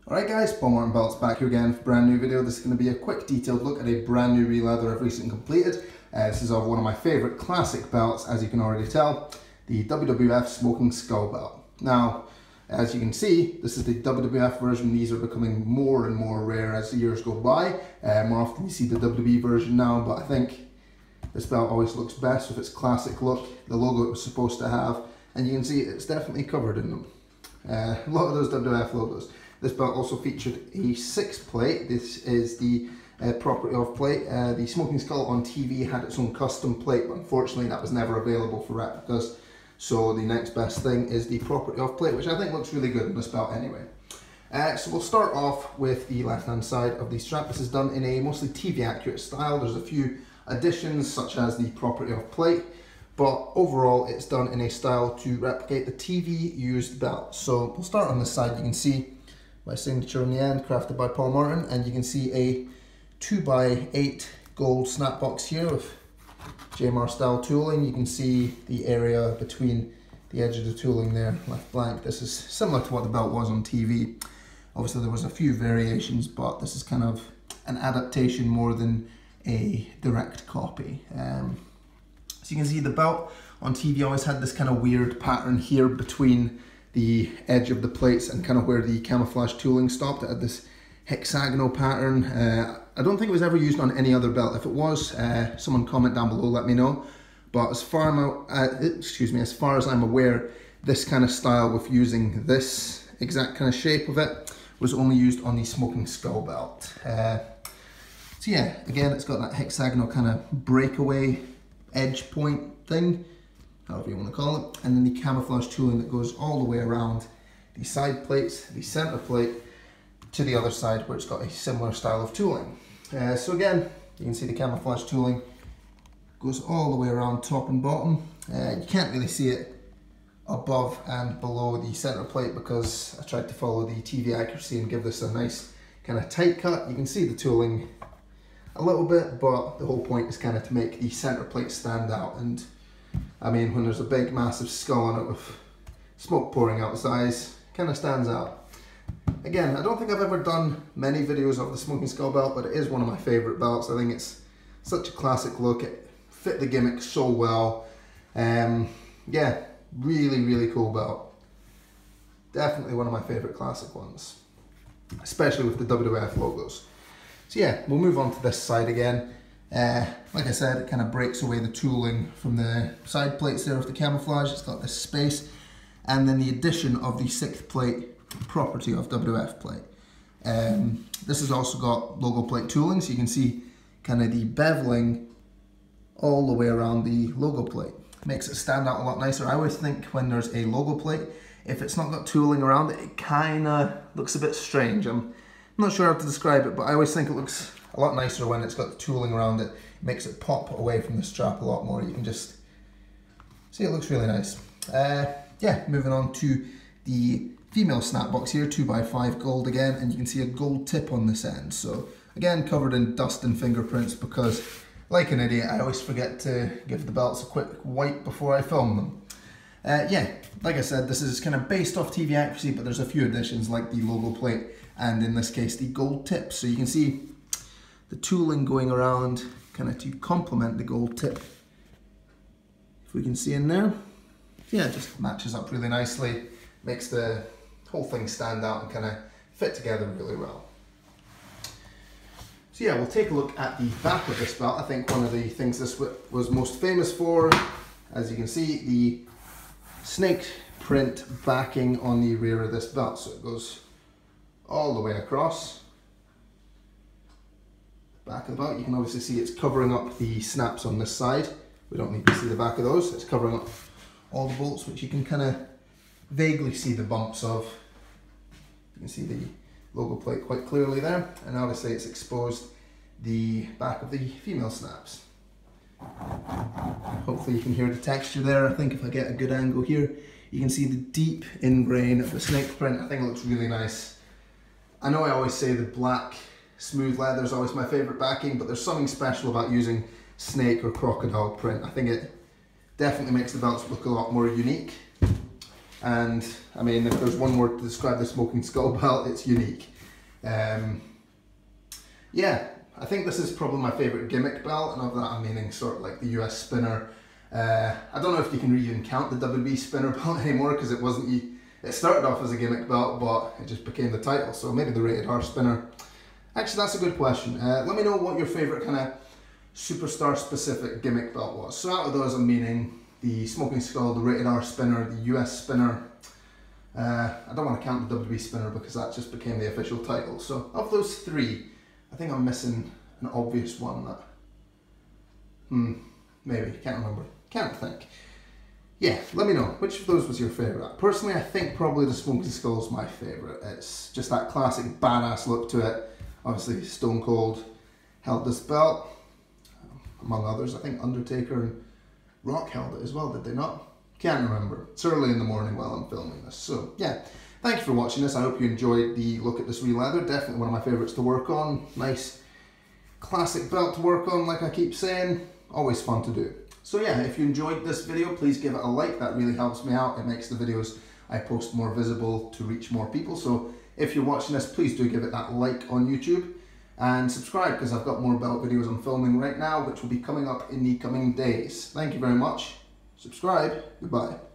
Alright guys, Paulmartinbelts back here again for a brand new video. This is going to be a quick detailed look at a brand new Releather I've recently completed. This is of one of my favourite classic belts, as you can already tell, the WWF Smoking Skull belt. Now, as you can see, this is the WWF version. These are becoming more and more rare as the years go by. More often you see the WWE version now, but I think this belt always looks best with its classic look, the logo it was supposed to have, and you can see it's definitely covered in them. A lot of those WWF logos. This belt also featured a 6th plate. This is the property of plate. The Smoking Skull on TV had its own custom plate, but unfortunately that was never available for replicas. So the next best thing is the property of plate, which I think looks really good in this belt anyway. So we'll start off with the left hand side of the strap. This is done in a mostly TV accurate style. There's a few additions such as the property of plate, but overall it's done in a style to replicate the TV used belt. So we'll start on this side. You can see my signature on the end, crafted by Paul Martin, and you can see a 2x8 gold snap box here with JMR style tooling. You can see the area between the edge of the tooling there left blank. This is similar to what the belt was on TV. Obviously there was a few variations, but this is kind of an adaptation more than a direct copy. So you can see the belt on TV always had this kind of weird pattern here between the edge of the plates and kind of where the camouflage tooling stopped. It had this hexagonal pattern. I don't think it was ever used on any other belt. If it was, someone comment down below, let me know. But as far as I'm aware, this kind of style with using this exact kind of shape of it was only used on the Smoking Skull belt. So yeah, again, it's got that hexagonal kind of breakaway edge point thing, however you want to call it, and then the camouflage tooling that goes all the way around the side plates, the center plate, to the other side where it's got a similar style of tooling. So again, you can see the camouflage tooling goes all the way around top and bottom. You can't really see it above and below the center plate because I tried to follow the TV accuracy and give this a nice kind of tight cut. You can see the tooling a little bit, but the whole point is kind of to make the center plate stand out. And I mean, when there's a big massive skull on it with smoke pouring out its eyes, kind of stands out. Again, I don't think I've ever done many videos of the Smoking Skull belt, but it is one of my favorite belts. I think it's such a classic look. It fit the gimmick so well. Yeah, really cool belt. Definitely one of my favorite classic ones, especially with the WWF logos. So yeah, we'll move on to this side again. Like I said, it kind of breaks away the tooling from the side plates there with the camouflage. It's got this space, and then the addition of the 6th plate, property of WWF plate. This has also got logo plate tooling, so you can see kind of the beveling all the way around the logo plate. Makes it stand out a lot nicer. I always think when there's a logo plate, if it's not got tooling around it, it kind of looks a bit strange. I'm not sure how to describe it, but I always think it looks a lot nicer when it's got the tooling around it. It makes it pop away from the strap a lot more. You can just see it looks really nice. Yeah, moving on to the female snap box here, 2x5 gold again, and you can see a gold tip on this end. So again, covered in dust and fingerprints because, like an idiot, I always forget to give the belts a quick wipe before I film them. Yeah, like I said, this is kind of based off TV accuracy, but there's a few additions like the logo plate and in this case the gold tip. So you can see the tooling going around kind of to complement the gold tip. If we can see in there, yeah, it just matches up really nicely, makes the whole thing stand out and kind of fit together really well. So yeah, we'll take a look at the back of this belt. I think one of the things this was most famous for, as you can see, the snake print backing on the rear of this belt. So it goes all the way across. Back of the belt, you can obviously see it's covering up the snaps on this side. We don't need to see the back of those. It's covering up all the bolts, which you can kind of vaguely see the bumps of. You can see the logo plate quite clearly there, and obviously it's exposed the back of the female snaps. Hopefully you can hear the texture there. I think if I get a good angle here, you can see the deep ingrain of the snake print. I think it looks really nice. I know I always say the black smooth leather is always my favorite backing, but there's something special about using snake or crocodile print. I think it definitely makes the belts look a lot more unique. And I mean, if there's one word to describe the Smoking Skull belt, it's unique. Yeah, I think this is probably my favourite gimmick belt, and of that I'm meaning sort of like the US spinner. I don't know if you can even count the WB spinner belt anymore, because it started off as a gimmick belt, but it just became the title, so maybe the Rated R spinner. Actually, that's a good question. Let me know what your favourite kind of superstar specific gimmick belt was. So out of those I'm meaning the Smoking Skull, the Rated R spinner, the US spinner. I don't want to count the WB spinner because that just became the official title. So of those three, I think I'm missing an obvious one that, maybe, can't remember, can't think. Yeah, let me know, which of those was your favourite? Personally, I think probably the Smoking Skull is my favourite. It's just that classic badass look to it. Obviously, Stone Cold held this belt, among others. I think Undertaker and Rock held it as well, did they not? Can't remember. It's early in the morning while I'm filming this. So, yeah, thank you for watching this. I hope you enjoyed the look at this Releather. Definitely one of my favourites to work on. Nice classic belt to work on, like I keep saying. Always fun to do. So yeah, if you enjoyed this video, please give it a like. That really helps me out. It makes the videos I post more visible to reach more people. So if you're watching this, please do give it that like on YouTube. And subscribe, because I've got more belt videos I'm filming right now, which will be coming up in the coming days. Thank you very much. Subscribe. Goodbye.